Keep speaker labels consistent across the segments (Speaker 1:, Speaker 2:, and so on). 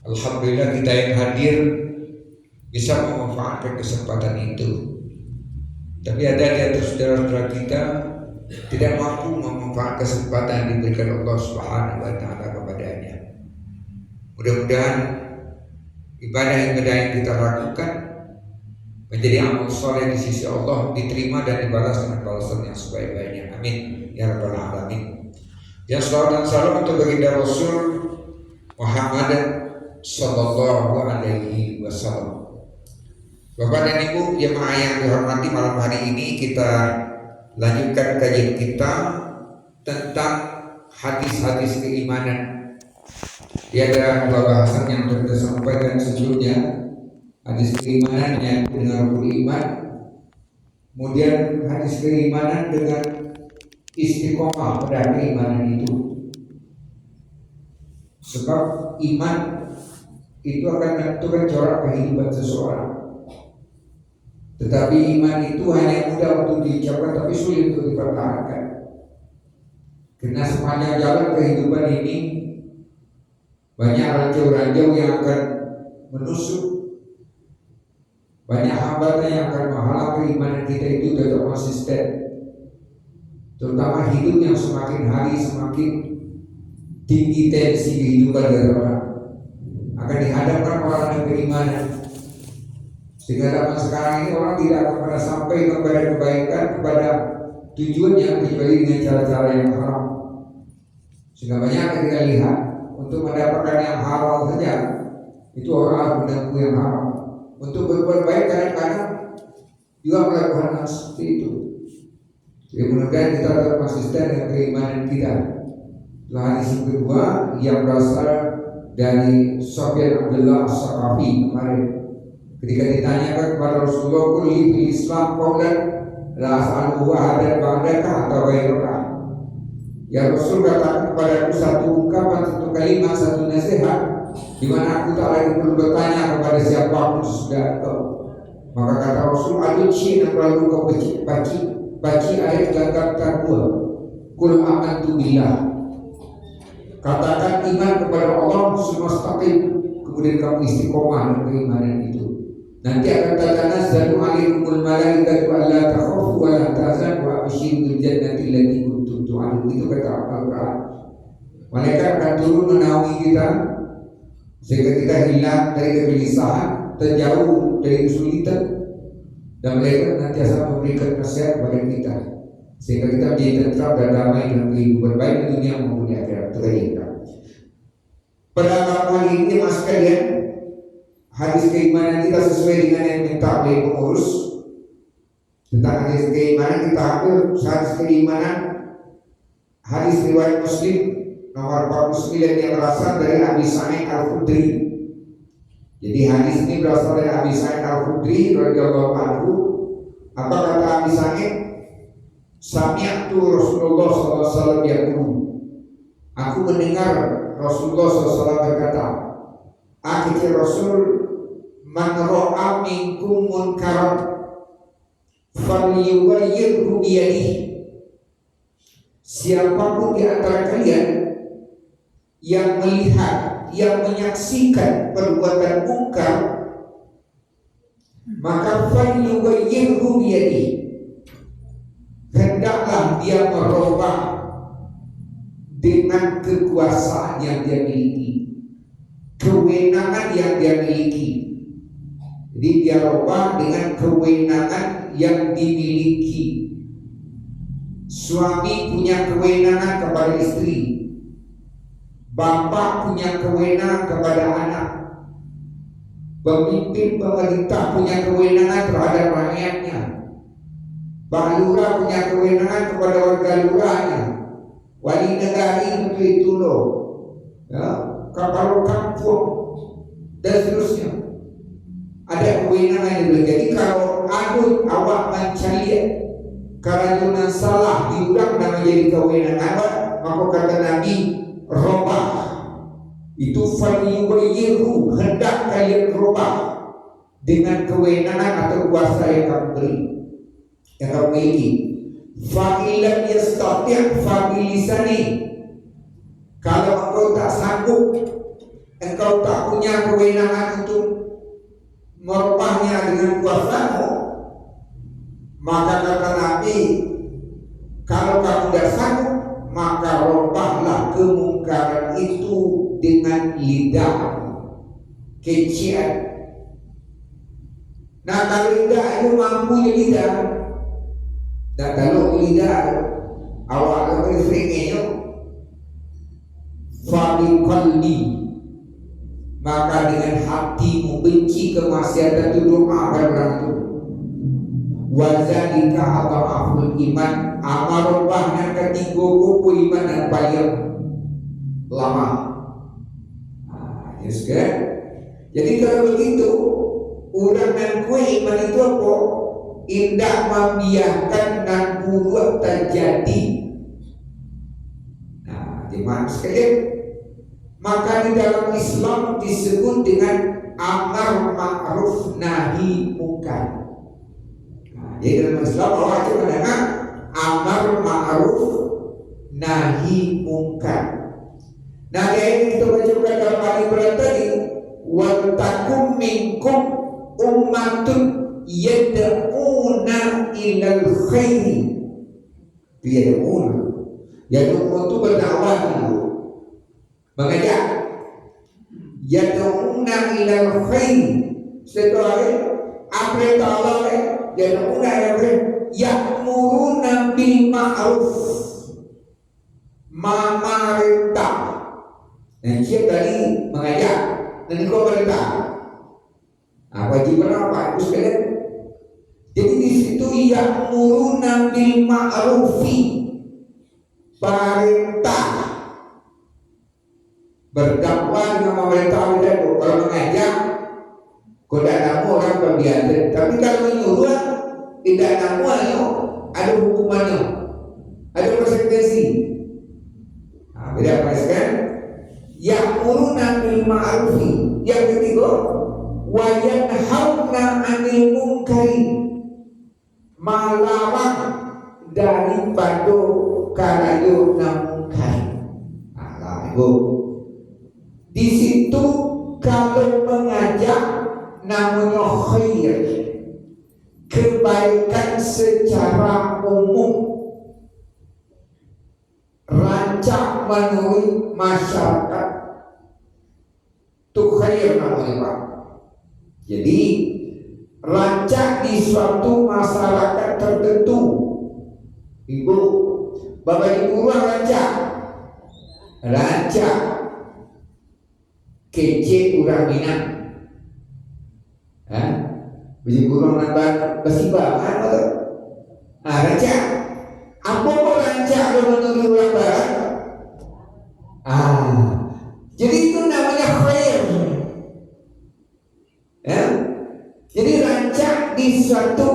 Speaker 1: Alhamdulillah kita yang hadir bisa memanfaatkan kesempatan itu. Tapi ada di antara saudara-saudara kita tidak mampu memanfaatkan kesempatan yang diberikan Allah Subhanahu wa taala kepadanya. Mudah-mudahan ibadah yang kita lakukan menjadi amal soleh di sisi Allah, diterima dan dibalas dengan balasan yang sebaik-baiknya. Amin ya rabbal alamin. Yang salawat dan salam untuk baginda Rasul Muhammad sallallahu alaihi wasallam. Bapak dan Ibu jemaah yang dihormati, malam hari ini kita lanjutkan kajian kita tentang hadis-hadis keimanan. Ada dua bahasan yang sudah kita sampaikan sebelumnya. Hadis keimanan yang dengan rukun iman, kemudian hadis keimanan dengan istiqomah pada keimanan itu. Sebab iman itu akan menentukan corak kehidupan seseorang. Tetapi iman itu hanya mudah untuk diucapkan tapi sulit untuk dipertahankan. Karena sepanjang jalan kehidupan ini banyak ranjau-ranjau yang akan menusuk, banyak hambatan yang akan menghalang keimanan kita itu tetap konsisten. Terutama hidup yang semakin hari semakin tinggi tensi kehidupan dari orang, akan dihadapkan orang dengan keimanan. Sehingga zaman sekarang ini orang tidak akan pernah sampai kepada kebaikan, kepada tujuannya kecuali dengan cara-cara yang haram. Sehingga banyak kita lihat untuk mendapatkan yang halal saja itu orang harus menempuh yang haram. Untuk berbuat baik kadang-kadang juga melakukan hal seperti itu. Jadi mudah-mudahan kita tetap konsisten dengan keimanan kita. Hadis yang kedua yang berasal dari Sufyan Abdullah As-Saqafi kemarin, ketika ditanyakan kepada Rasulullah, "Qul fil Islam qawlan la as'aluhu ahadan ba'daka atau ghairaka." Ya Rasul, katakan kepadaku satu ungkapan, satu kalimat, satu nasihat di mana aku tak lagi perlu bertanya kepada siapapun sesudah kau. Maka kata Rasul, "Adunci yang lalu kau baca ayat gagap takwa, Qul amantu billah." Katakan iman kepada Allah semustaqim, kemudian kamu istiqomah dengan keimanan itu. Nanti akan tatanazzalu alaikumul malaikatu alla takhafu wa la tahzanu wa abshiru bil jannati allati kuntum tu'adun. Itu kata Al-Quran. Malaikat akan turun menaungi kita sehingga kita hilang dari kegelisahan, terjauh dari kesulitan, dan mereka nanti akan memberikan nasihat kepada kita sehingga kita menjadi tentram dan damai dalam kehidupan baik di dunia maupun di akhirat. Pada malam hari ini mas sekalian, hadis keimanan kita sesuai dengan yang minta oleh pengurus tentang hadis keimanan. Kita ambil hadis keimanan, hadis riwayat Muslim nomor 49 yang berasal dari Abi Sa'id Al-Khudri. Jadi hadis ini berasal dari Abi Sa'id Al-Khudri radhiyallahu anhu. Apa kata Abi Sa'id? Sami'tu Rasulullah sallallahu alaihi wasallam yaqul. Aku mendengar Rasulullah SAW berkata, akhir Rasul, "Man ra'a minkum munkaran falyughayyirhu biyadihi." Siapapun di antara kalian yang melihat, yang menyaksikan perbuatan mungkar, maka falyughayyirhu biyadihi, hendaklah dia merubah dengan kekuasaan yang dia miliki, kewenangan yang dia miliki. Jadi dia rubah dengan kewenangan yang dimiliki. Suami punya kewenangan kepada istri, bapak punya kewenangan kepada anak, pemimpin pemerintah punya kewenangan terhadap rakyatnya, Pak Lurah punya kewenangan kepada warga lurahnya, wali negara itu loh, ya, kepala kampung dan seterusnya. Ada kewenangan yang jadi kalau adut awak mencari kerajunan salah diundang dan menjadi kewenangan, maka kata Nabi, robah itu falyughayyirhu, hendak kalian robah dengan kewenangan atau kuasa yang kamu beri, yang kamu miliki. Fa'ilam yastati' fabilisani, kalau engkau tak sanggup engkau tak punya kewenangan untuk merubahnya dengan kuasamu, maka kata Nabi, kalau kamu tidak sanggup, maka rubahlah kemungkaran itu dengan lidah, kecian. Nah kalau lidah itu mampu jadi lidah, dan kalau lidah awak lebih seringnya fadi qalbi, maka dengan hatimu benci kemaksiatan itu doa orang itu. Wazalika adhaful iman, amal bahna ketiga kuku iman yang paling lama. Yes, kan? Jadi kalau begitu, orang dan kue iman itu apa? Indah membiarkan dan buruk terjadi. Nah, gimana sekalian? Maka di dalam Islam disebut dengan amar ma'ruf nahi munkar. Nah, jadi dalam Islam orang itu mendengar amar ma'ruf nahi munkar. Nah, ini kita baca dalam ayat tadi, wa takum minkum ummatun yad'una ilal khairi. Yad'una itu berdakwah dulu, mengajak. Yad'una ilal khairi, setelah apa yang Allah yad'una ilal khairi, ya'muruna bil ma'ruf, memerintah. Dan dia tadi mengajak, dan kau perintah. Nah, wajiban apa itu sekalian? Jadi di situ ya'muruna bil ma'rufi, perintah, berdakwah dengan memerintah. Kalau mengajak, kau tidak namu orang berbiasa. Tapi kalau menyuruh, tidak namu ada hukumannya, ada konsekuensi. Nah, beda apa sekarang? Ya'muruna bil ma'rufi. Yang ketiga, wa yanhauna 'anil munkari, melarang daripada karayo munkar. Nah, Ibu. Di situ kalau mengajak namanya khair, kebaikan secara umum, rancak menurut masyarakat, itu khair namanya Pak. Jadi rancak di suatu masyarakat tertentu, Ibu, Bapak Ibu rancak kece urang minang, biji kurang nambah kesibangan atau rancak apa mau rancak menurut orang barat. Jadi itu namanya khair. Jadi rancak di suatu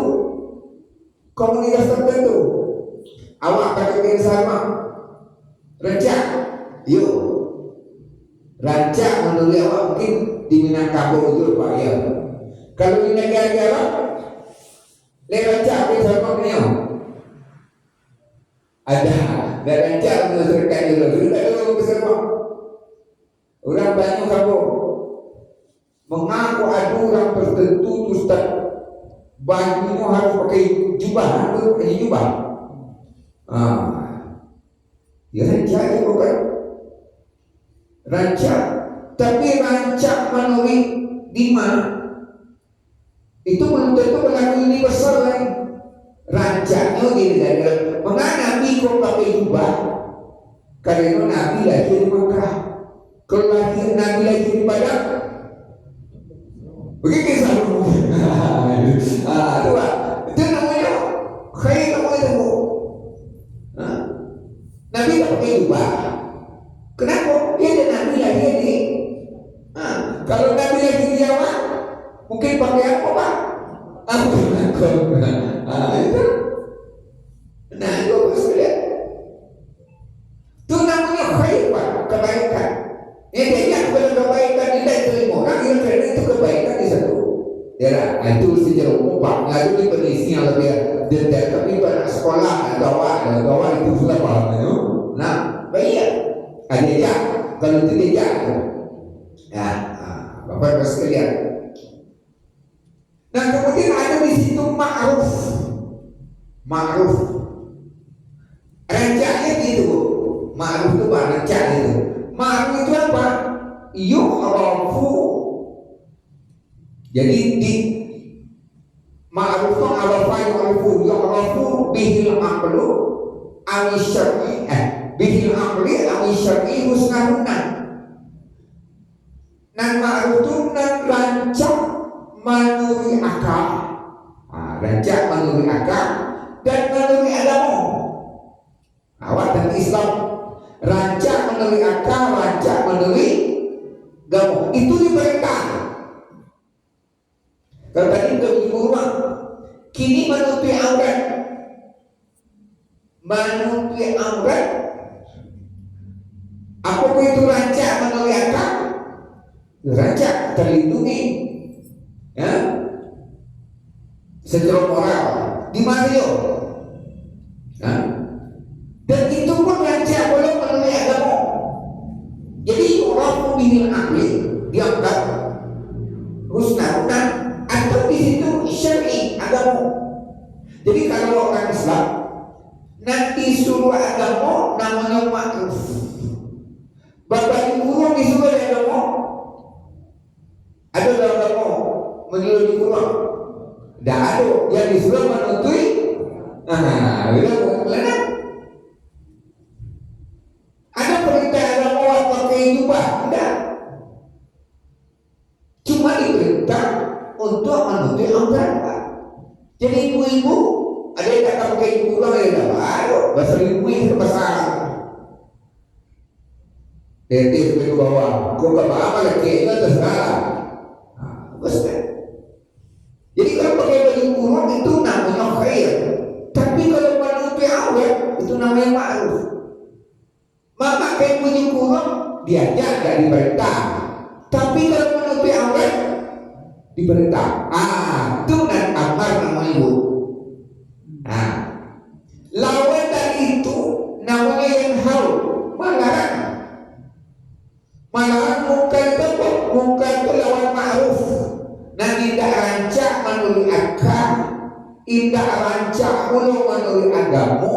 Speaker 1: komunitas tertentu, awak pakai sama rancak, yuk rancak menurut awak mungkin di Minangkabau itu Pak ya. Kalau di negara-negara rancak sama punya ada rancak menurut dulu ada bersama orang banyak kampung mengaku ada orang tertentu Ustaz bajunya harus pakai jubah, pakai jubah. Ya rancak itu bukan rancak, tapi rancak menurut di mana itu belum tentu berlaku universal lagi. Rancaknya gini dari mengapa Nabi kok pakai jubah? Karena Nabi lahir di Makkah, kelahiran Nabi lahir di Padang. Begitu selalu. Itu namanya khair, namanya itu. Nabi tak pakai jubah. Kenapa? Dia ada Nabi lahir di. Kalau Nabi lahir di Jawa, mungkin pakai apa Pak? Itu. Nah itu apa sudah? Itu namanya khair Pak, kebaikan. Dia kebaikan tidak terima orang yang karena itu kebaikan di satu. Ya, itu secara umum Pak. Lalu di penisinya lebih detail. Tapi pada sekolah gawa itu sudah paham itu. Nah, baik. Ada kalau itu dia. Bapak Ibu sekalian. Nah kemudian ada di situ ma'ruf. Ma'ruf. Rancanya gitu Bu. Ma'ruf itu apa? Rancak itu. Ma'ruf itu apa? Yu'rafu. Jadi di ma'ruf itu arafa yu'rafu. Yu'rafu bihil aqlu awi syar'i. Bihil aqli awi syar'i husnahunna. Nan ma'ruf itu nan rancak menurut akal. Rancak menurut akal dan menurut agama. Awak dan Islam rancak menurut akal, rancak menurut agama. Itu diperintah. Kalau tadi udah rumah, kini menutupi aurat. Menutupi aurat. Apakah itu rancak menurut akal? Rancak terlindungi. Ya, secara moral di mana yuk? Dan itu pun rancak boleh menurut agama. Jadi orang memilih akli dianggap husnah atau di situ syar'i agama. Jadi kalau orang Islam nanti suruh agama namanya ma'ruf. Bapak ibu disuruh agama. Ada dalam agama menyuruh di Quran. Tidak ada yang disuruh menuntui. Bila ada perintah agama pakai jubah? Tidak. Cuma diperintah untuk menuntui aurat. Jadi ibu-ibu ada yang kata pakai jubah yang tidak baru. Bahasa ibu itu besar. Detik ke bawah. Kau ke bawah lagi itu terserah. Besar. Jadi kalau pakai baju kurung itu namanya khair. Tapi kalau menutupi aurat itu namanya ma'ruf. Memakai baju kurung diajak dan diperintah. Tapi kalau menutupi aurat diperintah. Itu dan amar namanya Bu. Lawan dari itu namanya yang hal, melarang. Melarang muka itu lawan ma'ruf. Nah tidak rancak menurut akal, tidak rancak menurut agama,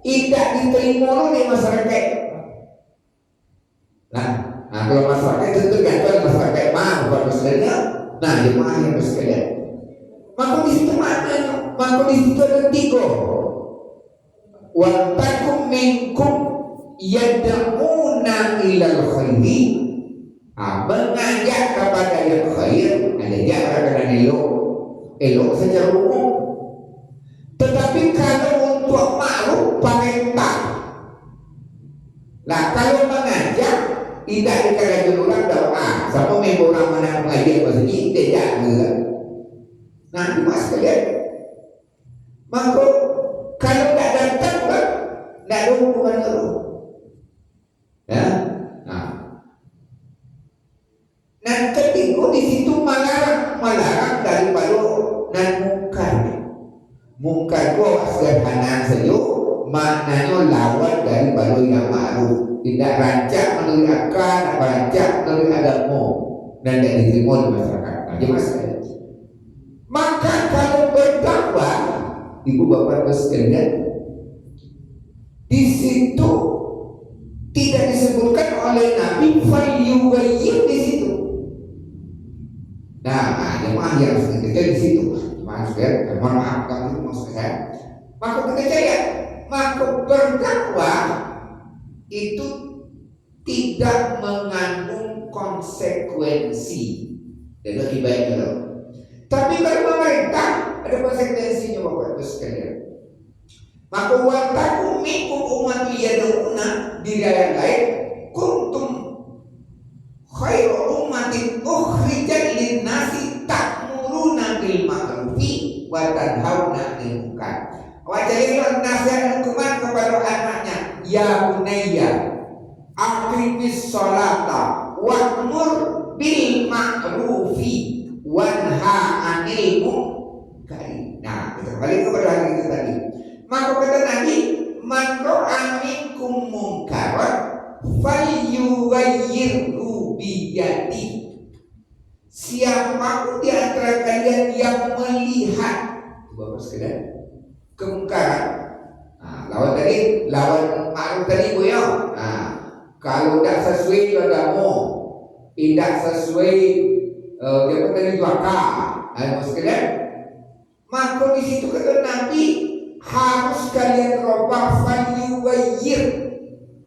Speaker 1: tidak diterima oleh masyarakat. Nah kalau masyarakat itu tergantung masyarakat mana bukan maksudnya. Nah jemaah yang sekalian, maka di situ mana? Maka di situ ada tiga. Wa takum minkum yad'una ilal khairi. Mengajak kepada yang khair, ada jarak dengan elok secara umum. Tetapi kalau untuk ma'ruf perintah. Nah kalau mengajak tidak dikatakan orang doa. Siapa memang orang mana mengajak maksudnya tidak juga. Nah cuma sekalian. Maka kalau tidak datang tidak ada hubungan dulu. Ya. Dan ketiga di situ melarang daripada dan mungkar itu sederhana saja, maknanya lawan daripada yang ma'ruf. Tidak rancak menurut akal, tidak rancak menurut agama dan tidak diterima di masyarakat. Jelas kan? Maka kalau berdakwah, ibu bapak sekalian, di situ tidak disebutkan oleh Nabi falyughayyir di situ. Nah, jemaah yang kita di situ, maksudnya, mohon maaf kalau itu maksud saya. Maka kita percaya, maka berdakwah itu tidak mengandung konsekuensi dan lebih baik dulu. Tapi kalau pemerintah ada konsekuensinya bapak ibu sekalian. Maka wataku minkum umat yad'una di daerah lain kuntum khairu ummatin ukhrijat lin-nasi ta'muruna bil ma'rufi wa tanhauna 'anil munkar. Wajiblah nasihat hukuman kepada anaknya, ya bunayya aqimis sholata wa'mur bil ma'rufi wanha 'anil munkar. Nah, kita kembali kepada hadis itu tadi. Maka kata Nabi, man ra'a minkum munkaran falyughayyirhu biyadi. Siapapun di antara kalian yang melihat, Bapak sekalian, kemungkaran. Lawan tadi, lawan ma'ruf tadi Bu ya. Kalau tidak sesuai padamu, tidak sesuai dia tadi waka, sekalian, maka di situ kata Nabi harus kalian robah falyuwayyir,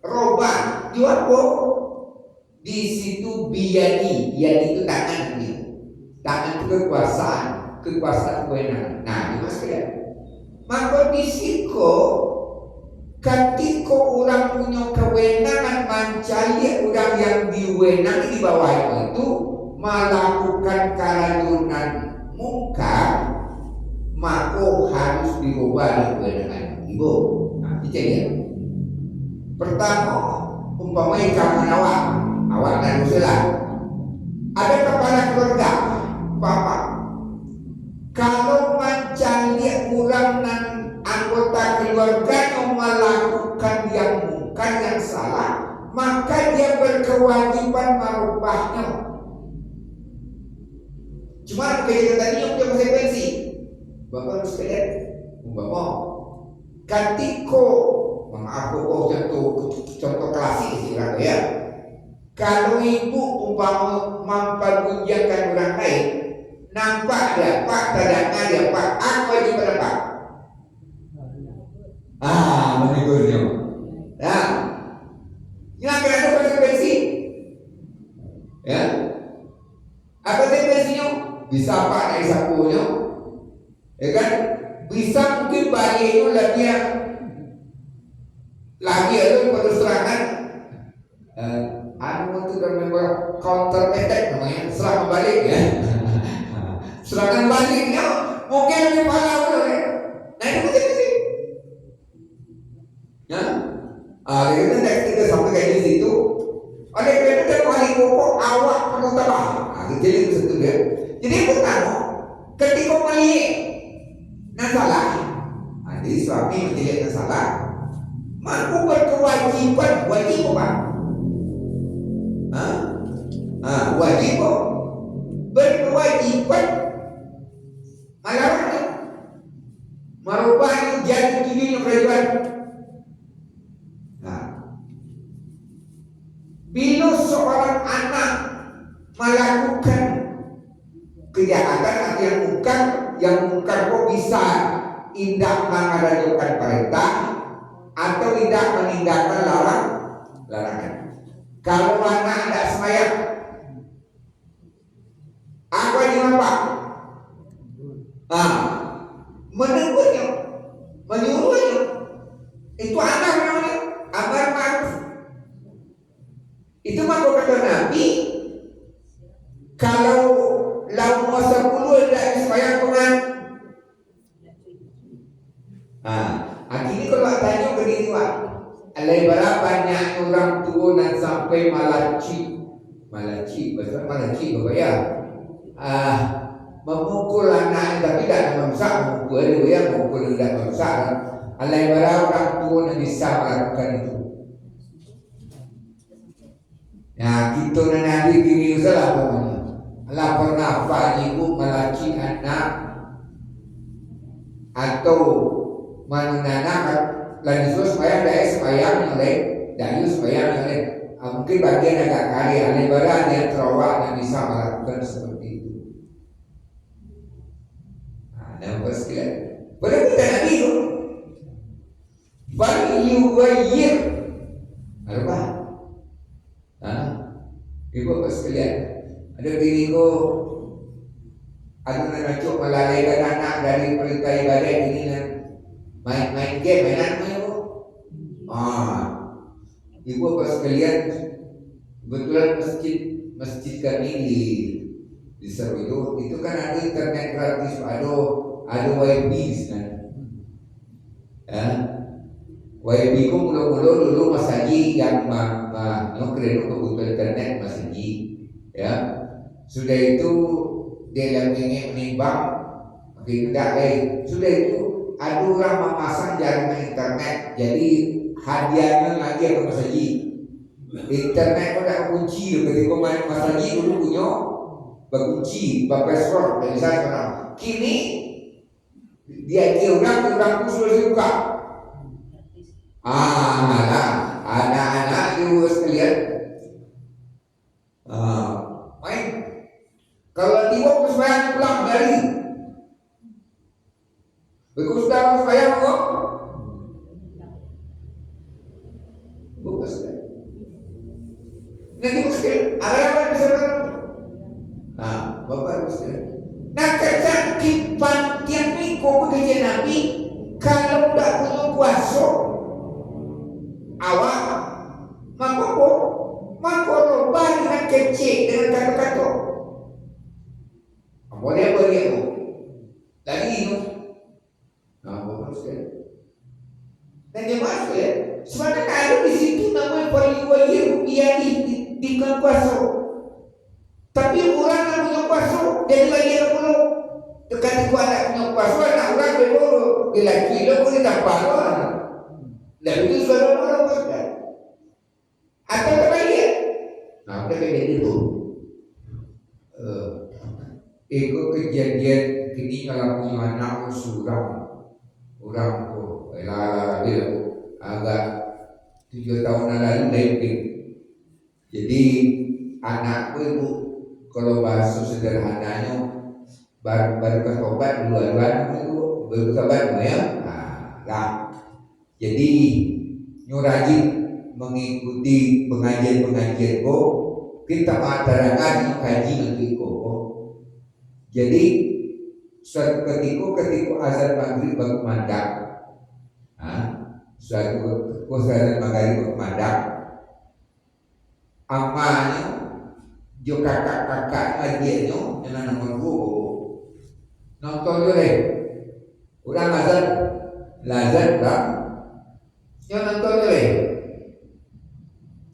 Speaker 1: robah jual di situ biyadi, biyadi itu tangan dia, tangan itu kekuasaan kewenangan. Nah, ini mas sekalian, maka di situ ketika orang punya kewenangan mencari orang yang diwenangi di bawah itu melakukan kerajunan mungkar, maka harus dirubah kewenangan ibu. Nah, itu dia. Pertama, umpamanya kamu awak dan usulah ada kepala keluarga, Bapak. Kalau mencari orang dan anggota keluarganya melakukan yang mungkar, yang salah, maka dia berkewajiban merubahnya. Cuma kejadian tadi yang konsekuensi, Bapak harus lihat, umpama ketika maaf contoh klasik istilah ya. Kalau ibu umpama mempergunakan orang lain, nampak dia Pak, tadanya dia Pak, apa di pada Pak? Menegurnya. Ya, ini akan ada konsekuensi. Ya, apa konsekuensinya? Bisa Pak naik sapunya, ya kan? Bisa mungkin baliknya lagi itu pada serangan. Itu kan memang counter attack namanya, serangan balik ya. Serangan baliknya mungkin lebih parah ya. Nah itu betul sih. Ya, itu next kita sampai kayak di situ. Oleh karena itu paling pokok awak perlu tabah. Jadi itu satu ya. Jadi pertama, ketika melihat salah, jadi suami melihat salah, mampu berkewajiban wajib apa? Wajib berkewajiban melarang, merubah jadi dirinya kewajiban. Bila seorang anak melakukan kejahatan atau yang mungkar kok bisa tidak mengajukan perintah atau tidak meninggalkan larangan. Kalau anak tidak sembahyang, apa yang apa? Menegurnya, menyuruhnya. Itu anak namanya amar ma'ruf. Itu maka kata Nabi, kalau lau masa puluh tidak sembahyang pengan. Akhirnya kalau tanya begini Pak, alai berapanya orang tua dan sampai malaci Bapak ya, memukul anak tapi tidak merusak, memukul dia memukul tidak merusak. Alai berapa orang tua yang bisa melakukan itu? Ya kita nanti diri salah pokoknya. Allah pernah Pak ibu melaki anak atau anak lagi supaya daya supaya oleh daya supaya oleh mungkin bagian agak kari aneh barang yang terawak dan bisa melakukan seperti itu. Nampak sekalian. Pada kita Nabi itu, falyuwayyir, apa? Ibu apa sekalian? Ada diriku ada anak melalaikan anak dari perintah ibadah ini kan main game, mainan ibu. Ibu apa sekalian? Kebetulan masjid kami di Seruyo itu kan ada internet gratis, ada wifi kan. YB ku mula-mula dulu Mas Haji yang kredo kebutuhan internet Mas Haji ya. Sudah itu dia yang ingin menimbang tidak sudah itu ada orang memasang jaringan internet, jadi hadiahnya lagi apa Mas Haji Internet kau nak kunci ketika main masa lagi dulu punya berkunci, berpassword, misalnya orang. Kini dia orang sudah suka. Anak-anak itu sekalian. Main. Kalau tiba kesukaan pulang dari, berkusta sayang kok. Bukan. Nanti mesti ada apa bisa bapak mesti. Nah kerja kipan tiap minggu bekerja nabi kalau tidak punya kuasa awak maka lomba dengan kecil dengan kata-kata. Boleh beri tadi itu. Bapak mesti. Dan dia masuk ya. Sebenarnya ada di situ namanya perliwaya rupiah di kuasa. Tapi orang yang punya kuasa dia lagi dulu. Dekat anak punya kuasa, anak orang dulu lelaki lo boleh dapat lah. Dan itu sudah orang bukan. Atau kembali. Nah, kita kayak gitu. Ego kejadian kini kalau punya anak orang tu, dia agak 7 tahun lalu lebih. Jadi anakku itu kalau bahasa sederhananya baru ketobat dua-duanya itu baru ketobat ya. Jadi rajin mengikuti pengajian kok kita masyarakat kaji nanti kok. Jadi suatu ketika azan maghrib berkumandang, suatu azan maghrib berkumandang, amanya jo kakak-kakak ajaknya yang nomor nonton dulu udah lazan bang yang nonton dulu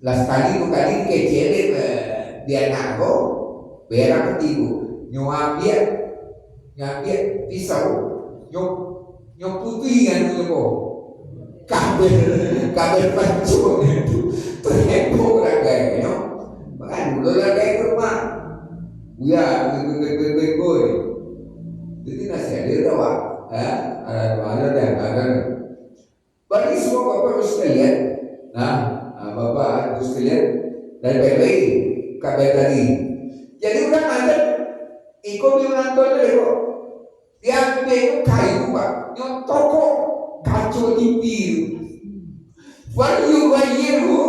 Speaker 1: las kali kecil dia nak berang tibu nyambil pisau nyok putih kan kabel pancung itu terheboh orang kayaknya makan dulu lah kayak rumah ya gue jadi nasihat dia tahu ada bagi semua bapak harus sekalian bapak harus sekalian dan baik-baik kabel tadi jadi udah ada ikut nonton dulu dia punya kayu pak yang toko kacau TV baru bayiru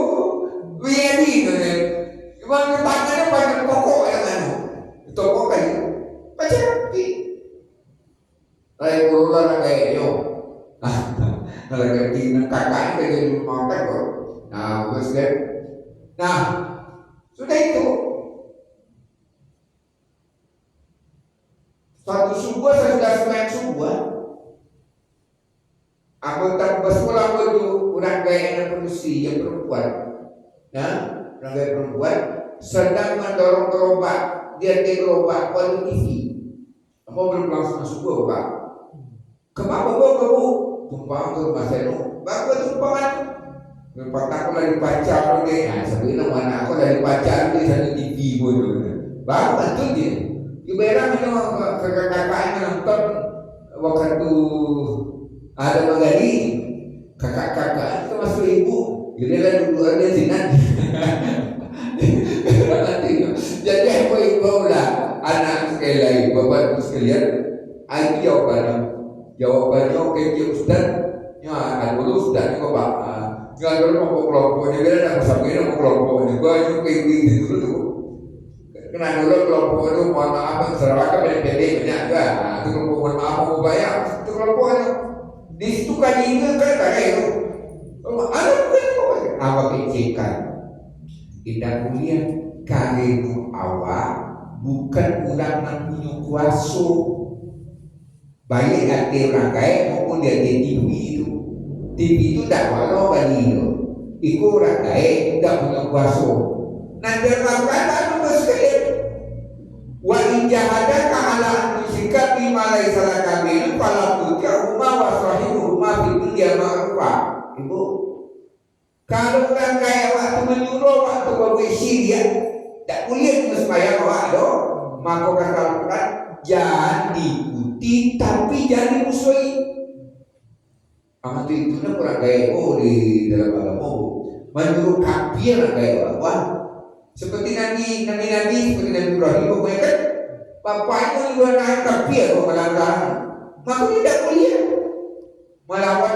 Speaker 1: biari tu memang tangannya banyak toko yang toko kayu macam ni kayak urulan kayak yo kalau kayak kakaknya kayak mau kan kok terus kan sudah itu suatu subuh saya sudah semain subuh aku tak bersekolah baju orang gaya yang produksi yang perempuan orang gaya perempuan sedang mendorong gerobak dia di gerobak kuali TV kamu belum langsung masuk pak kemana kamu tumpang ke rumah saya baru tumpangan tempat aku lagi pacar sebenarnya mana aku lagi pacar di sana TV baru betul dia Ibarat kakak-kakaknya nonton waktu ada magari kakak-kakak itu masuk ibu jadi lah dulu ada sinan jadi aku ibu lah anak sekali lagi bapak sekalian aku jawabannya kayak ustaz ya dulu ustaz kok pak nggak dulu mau kelompoknya beda nak sampai mau kelompoknya gua juga kayak gitu dulu kena dulu kelompok itu mohon maaf serahkan BNPB banyak juga itu kelompok mohon maaf mau bayar itu kelompoknya di situ kaji itu kan kayak itu ada apa kecikan kita kuliah kalimu awal bukan orang yang punya kuasa baik hati orang kaya maupun dia di TV itu tak walau bagi itu orang kaya tidak punya kuasa nanti orang sekalian wa in jahadaka ala an tusyrika bima laysa laka bihi fala tuti'huma wa sahibuhuma fid dunya ma'rufa. Ibu Kalau orang kaya waktu menyuruh waktu bawa Syria, tak boleh supaya awak do, maka kata Al-Quran jangan diikuti tapi jangan dimusuhi. Amat itu nak orang kaya di dalam agama menyuruh kafir orang kaya wah seperti Nabi seperti Nabi Ibrahim pokoknya kan bapaknya juga naik kafir melanggar, maka tidak boleh melawan.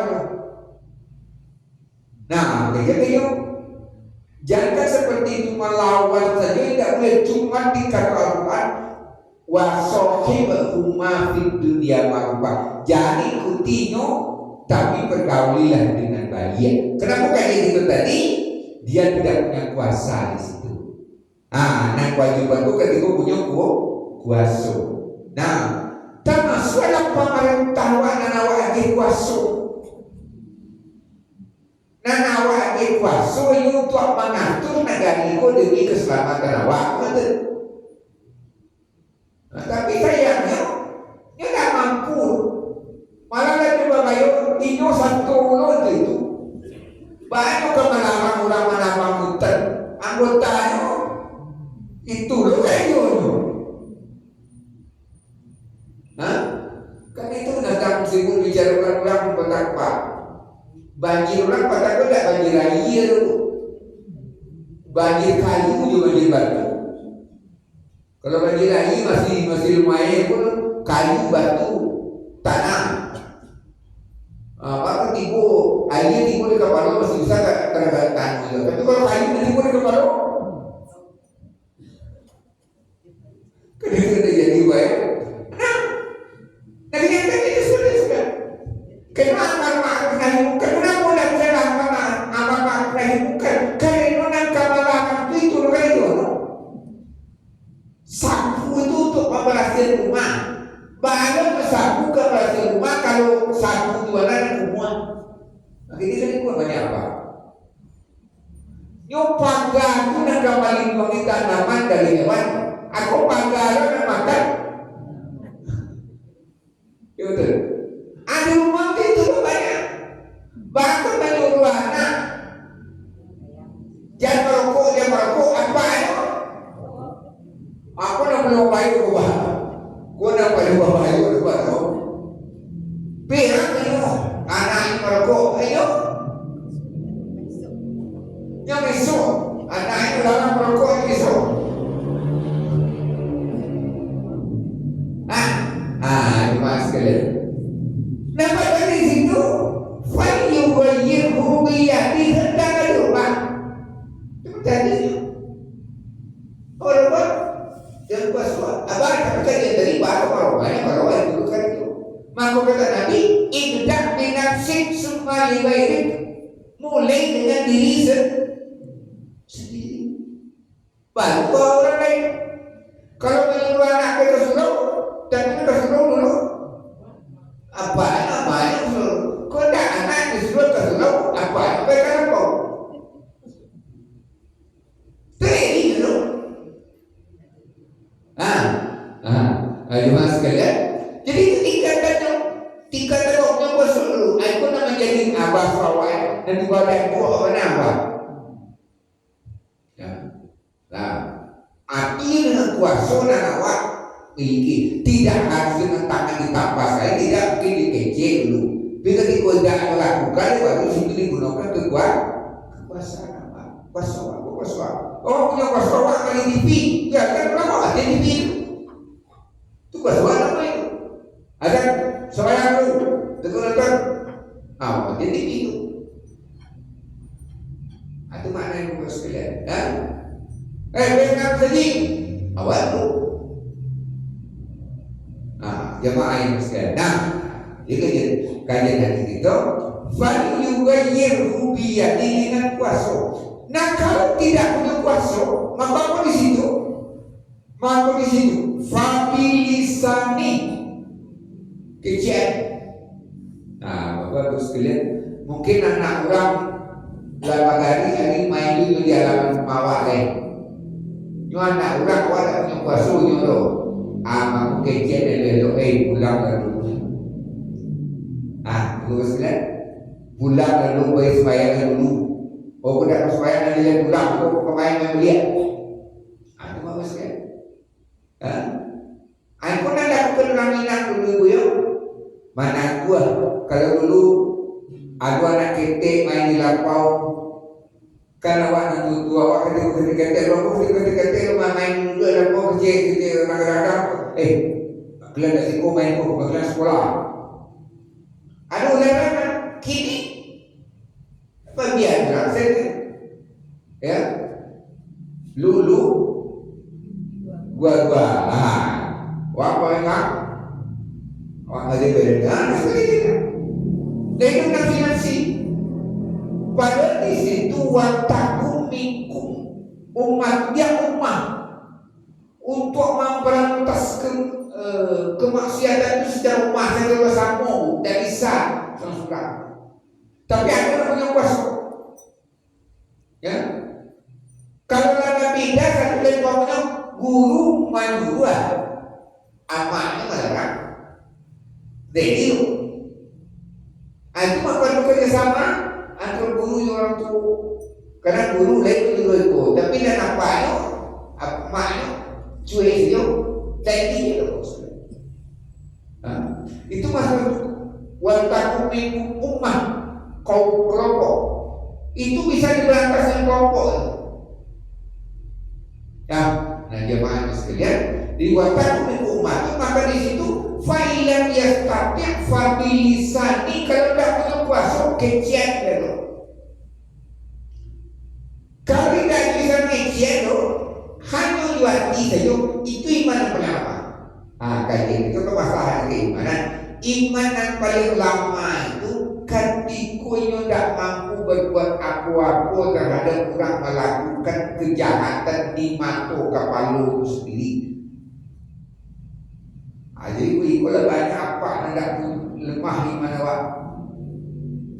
Speaker 1: Nah, begitu jangan seperti itu melawan saja, tidak boleh cuma dikatakan wasohibahuma fid dunya ma'rufah. Jangan ikutinya tapi pergaulilah dengan baik. Kenapa kayak gitu tadi? Dia tidak punya kuasa di situ. Nah kewajibanku ketika punya kuasa. Nah, termasuk dalam pemerintahan awak kuasa. Nah awak kuasa untuk mengatur negara itu demi keselamatan awak. Nah, tapi sayangnya dia tidak mampu. Malah lagi babayo ino satu lo itu banyak kemelarang orang menambah muter anggotanya itu lo kayak gitu. Nah kan itu datang sibuk bicarakan orang petapa banjir orang petapa tidak banjir air, banjir kayu juga banjir batu. Kalau banjir air masih lumayan pun kayu batu tanah. Apa tipu airnya tipu di kepala masih bisa tergantung juga. Tapi kalau airnya tipu di kepala, kenapa jadi baik? Nah, yang tadi itu sudah. Kenapa makhluk nahi munkar? Kenapa tidak bisa lakukan amal makhluk nahi munkar? Karena nang kamalangan itu kan itu. Sapu itu untuk membersihkan rumah. Banyak sapu kebersihan rumah kalau sapu jualan semua. Akhirnya saya buat banyak apa? Yo pagar itu nak kembali wangi tanaman dari hewan. Aku pagar nak makan. Ya betul. Ada rumah itu banyak. Bahkan menyuruh anak jangan merokok apa ya? Aku nak belum baik ke bawah. Gua dapat dua bayu dapat tahu. Berak ayo, anak merokok ayo. Yang esok, anak itu dalam merokok esok. Cuma sekali. Nampak dari situ, fayu bayir hubiyah di hendak ada rumah. Itu tadi. Orang yang kuasa, abang kata dari baru orang itu kan itu. Maka kata Nabi, ibda dengan semua libairi, mulai dengan diri sendiri. Baru orang lain. Kalau menyuruh anak ke Rasulullah, dan itu Rasulullah dulu. Apa Rasulullah? Kau tak anak disuruh ke Rasulullah, apa kau? Teri dulu. Cuma sekalian. Jadi tiga teroknya bosok dulu. Aku nak menjadi abah sawan dan ibadah gua apa? Ya. Nah, arti dengan kuasa dan awak miliki tidak harus dengan tangan ditampar saya, tidak mungkin dikecil dulu. Bila tidak melakukan baru situ digunakan kekuasaan apa? Kuasa. Orang punya kuasa kali TV, ya kan berapa ada TV? Itu kuasa apa itu? Ada sembahyang dulu, tegur-tegur. Jadi itu. Itu makna yang bukan sekalian. Dengan saja awal tu. Jemaah yang sekalian. Kajian hari itu, fal yugayyirhu biyadihi dengan kuasa. Nah kalau tidak punya kuasa, maka di situ, fabilisani kecil. Bapak sekalian, mungkin anak orang lama hari ini main dulu di halaman mawak deh. Nyo anak orang awak tak punya kuasa nyo. Maka kecil dan besok pulang lalu. Bapak sekalian, pulang lalu baik sembahyang dulu. pemain yang lihat. Itu bagus kan? Aku nak lakukan ranginan dulu yo. Mana gua kalau dulu ada anak ketek main di lapau, kan awak nanti tua awak ketek main dulu lapau kecil kadang-kadang kalian dah siko main kalian sekolah. Ada orang kini bagian berasal ya lulu gua apa enggak ada berenang dan itu nasi pada di situ wataku minkum umat untuk memberantas kemaksiatan itu secara umat saja bersama tidak bisa langsung. Tapi aku punya kuasa ya. Kalau lama pindah satu dari bawahnya guru mandua amalnya malah jadi itu perlu kerjasama antara guru dan orang tua karena guru lain juga ikut tapi dan apanya cuy itu jadi itu masalah wataku minkum ummah kaum kelompok itu bisa diberantas dengan kelompok ya. Nah jemaah sekalian di wataku minkum ummah itu maka di situ fa'ilam yastati' fabilisani kalau tidak punya kuasa kecian dulu. Kalau tidak bisa kecian dulu hanya diwati saja itu iman yang paling lama. Kayak itu masalah keimanan. Iman yang paling lama itu ketika tidak mampu berbuat apa-apa terhadap orang melakukan kejahatan di mata kepala sendiri. Jadi kalau banyak apa hendak lemah iman awak.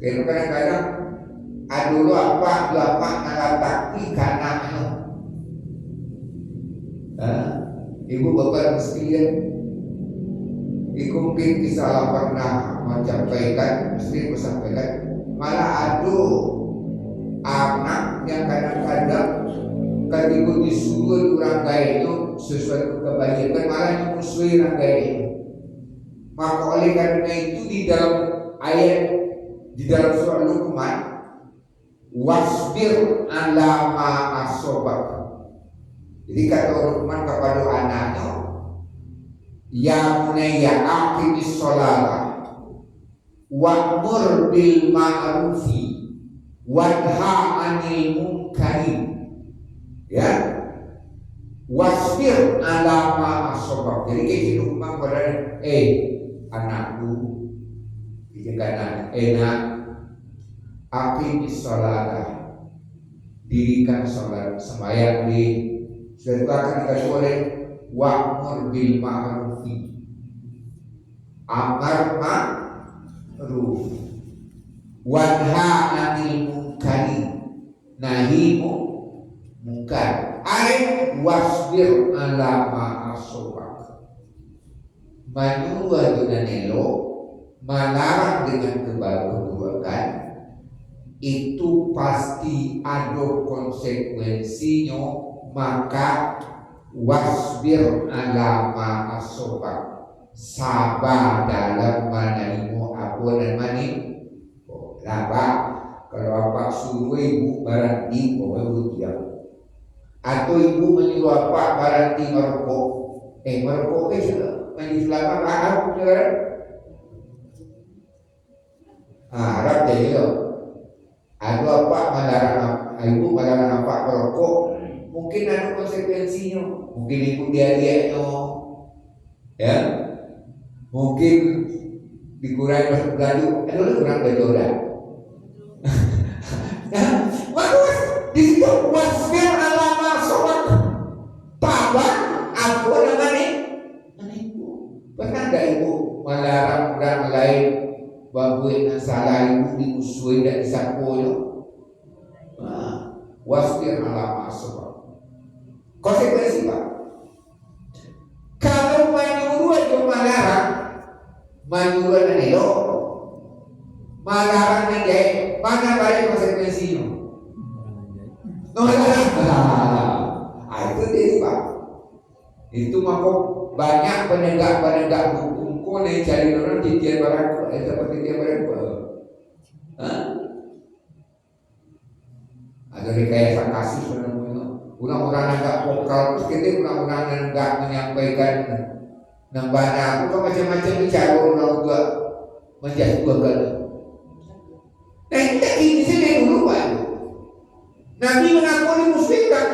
Speaker 1: Kadang-kadang ada lu apa nalatakui karena ibu bapak sekalian, ibu mungkin salah pernah menyampaikan, mesti sampaikan malah ada anak yang kadang-kadang ketika disuruh orang kaya itu sesuatu kebaikan malah memusuhi orang kaya itu. Maka oleh karena itu di dalam ayat di dalam surah Luqman wasbir ala ma asobak. Jadi kata Luqman kepada anaknya, ya bunayya aqimis sholata wa'mur bil ma'rufi wanha 'anil munkari. Ya, wasbir ala ma asobak. Jadi kayak Luqman kepada anakku, enak aqimis sholata, dirikan sholat sembahyang di sudah akan dikasih oleh wa'mur bil ma'rufi, amar ma'ruf, wanha 'anil munkari, nahi munkar. Wasbir ala ma'asobak, menyuruh dengan elok, melarang dengan kebagusan, itu pasti ada konsekuensinya. Maka wasbir ala ma'asobak, sabar dalam menerima apa dan mani. Kalau apa suruh ibu berhenti, ibu diam. Atau ibu menyuruh apa berhenti merokok, merokok sudah menjadi Arab punya Arab jadi loh. Ada apa melarang ibu melarang apa merokok, mungkin ada konsekuensinya. Mungkin ibu dia ya, mungkin dikurangi masuk belaju, kurang baju orang. Bagus di situ wasbir ala ma'asobak, tabah apa namanya ibu. Pernah nggak ibu melarang orang lain babuin salah ibu dimusuhi dan disapul? Wasbir ala ma'asobak. Konsekuensi Pak. Kalau menyuruh itu menyuruh dan elok, melarang dan jahit, mana balik konsekuensinya? Itu dia Pak. Itu maka banyak penegak hukum kok nih cari orang titian barang seperti dia barang. Ada rekayasa kasus undang-undang negak vokal terus kita undang-undang negak menyampaikan nambahnya aku kan macam-macam bicara orang tua menjatuhkan. Nah ini saya dulu Pak. Nabi mengakui muslim kan?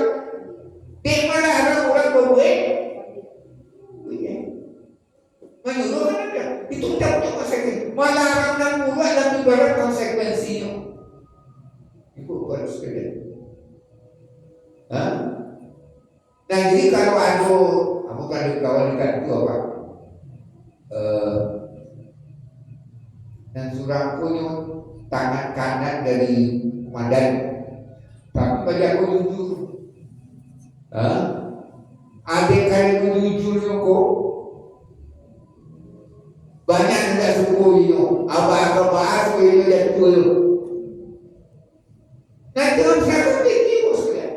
Speaker 1: Dia malah orang berbuat. Menyuruh kan ada. Itu tidak punya konsekuensi. Malah orang mulai dan ibarat konsekuensinya. Itu harus sekalian. Nah jadi kalau aku kan kawan itu apa? Dan surah punya tangan kanan dari komandan, tapi bagi aku jujur. Adik kali jujur kok banyak tidak suku ini, apa bahas ini jatuh. Nah dalam satu ini bos ya.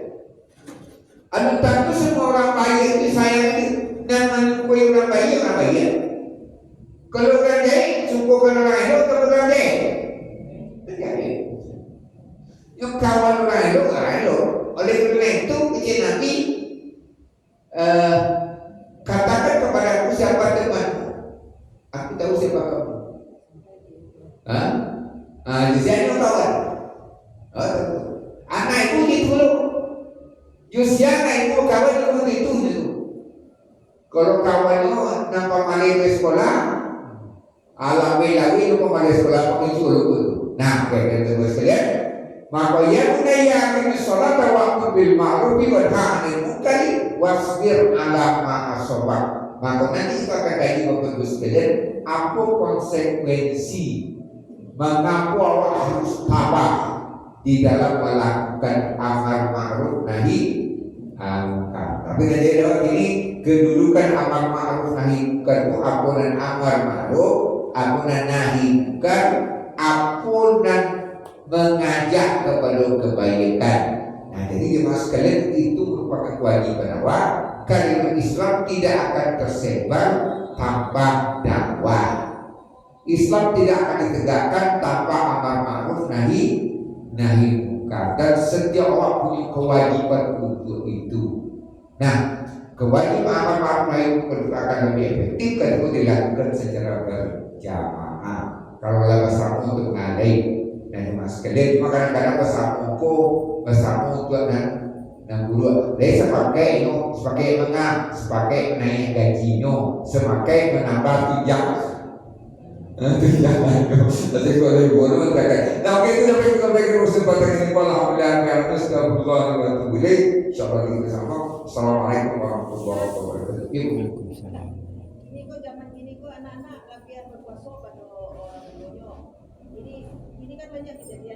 Speaker 1: Anu tentu semua orang baik itu sayang ini, dan menyukui orang baik. Kalau orang baik, suku orang itu atau orang baik. Terjadi. Yang kawan orang itu. Oleh karena itu kecil Nabi katakan kepada aku siapa teman. Aku tahu siapa kamu. Di sini kawan. Anak itu gitu loh. Yusiana itu kawan itu. Kalau kawannya nampak malai ke sekolah, alawi itu malai sekolah pengisul itu. Nah, kayak gitu sekalian. Maka yang yakin sholat waktu bil ma'ruf wa nahy 'anil munkar wasbir 'ala ma asabak. Maka nanti kita akan kaji Bapak Ibu sekalian, apa konsekuensi mengapa Allah harus tabah di dalam melakukan amar ma'ruf nahi munkar. Tapi nanti dalam ini kedudukan amar ma'ruf nahi munkar itu ampunan amar ma'ruf, ampunan nahi munkar, ampunan mengajak kepada kebaikan. Nah, jadi jemaah sekalian itu merupakan kewajiban awak. Kalimat Islam tidak akan tersebar tanpa dakwah. Islam tidak akan ditegakkan tanpa amar ma'ruf nahi munkar. Dan setiap orang punya kewajiban untuk itu. Nah, kewajiban amar ma'ruf nahi munkar akan lebih efektif kalau dilakukan secara berjamaah. Kalau bersama untuk mengadai. Nah, mas sekalian cuma kadang-kadang bersama dan guru dia sepakai sepakai menaik gajinya, sepakai menambah tunjangan. Tapi kalau ibu orang kata, nah oke itu sampai ke kesempatan ini alhamdulillah karena sudah berdoa dengan boleh. Insyaallah kita bersama. Assalamualaikum warahmatullahi wabarakatuh.
Speaker 2: Waalaikumsalam. Ini kok zaman ini kok anak-anak latihan berpuasa pada orang dunia. Ini kan banyak kejadian